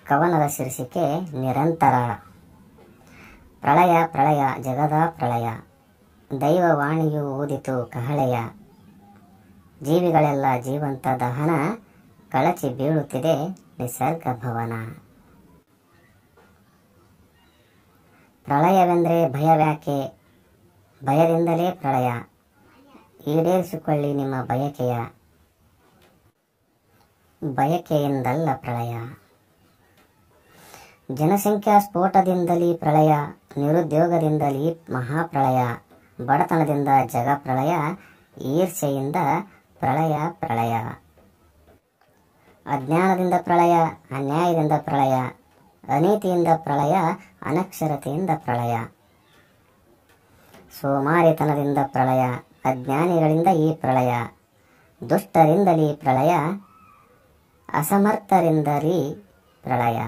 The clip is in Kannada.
ಕವನದ ಶೀರ್ಷಿಕೆ ನಿರಂತರ. ಪ್ರಳಯ ಪ್ರಳಯ ಜಗದ ಪ್ರಳಯ, ದೈವವಾಣಿಯು ಊದಿತು ಕಹಳೆಯ. ಜೀವಿಗಳೆಲ್ಲ ಜೀವಂತ ದಹನ, ಕಳಚಿ ಬೀಳುತ್ತಿದೆ ನಿಸರ್ಗ ಭವನ. ಪ್ರಳಯವೆಂದರೆ ಭಯವ್ಯಾಕೆ, ಭಯದಿಂದಲೇ ಪ್ರಳಯ. ಈಡೇರಿಸಿಕೊಳ್ಳಿ ನಿಮ್ಮ ಬಯಕೆಯ, ಬಯಕೆಯಿಂದಲ್ಲ ಪ್ರಳಯ. ಜನಸಂಖ್ಯಾ ಸ್ಫೋಟದಿಂದಲೇ ಪ್ರಳಯ, ನಿರುದ್ಯೋಗದಿಂದಲೇ ಮಹಾಪ್ರಳಯ, ಬಡತನದಿಂದ ಜಗ ಪ್ರಳಯ, ಈರ್ಷೆಯಿಂದ ಪ್ರಳಯ ಪ್ರಳಯ. ಅಜ್ಞಾನದಿಂದ ಪ್ರಳಯ, ಅನ್ಯಾಯದಿಂದ ಪ್ರಳಯ, ಅನೀತಿಯಿಂದ ಪ್ರಳಯ, ಅನಕ್ಷರತೆಯಿಂದ ಪ್ರಳಯ. ಸೋಮಾರಿತನದಿಂದ ಪ್ರಳಯ, ಅಜ್ಞಾನಿಗಳಿಂದ ಈ ಪ್ರಳಯ. ದುಷ್ಟರಿಂದಲೇ ಪ್ರಳಯ, ಅಸಮರ್ಥರಿಂದಲೇ ಪ್ರಳಯ.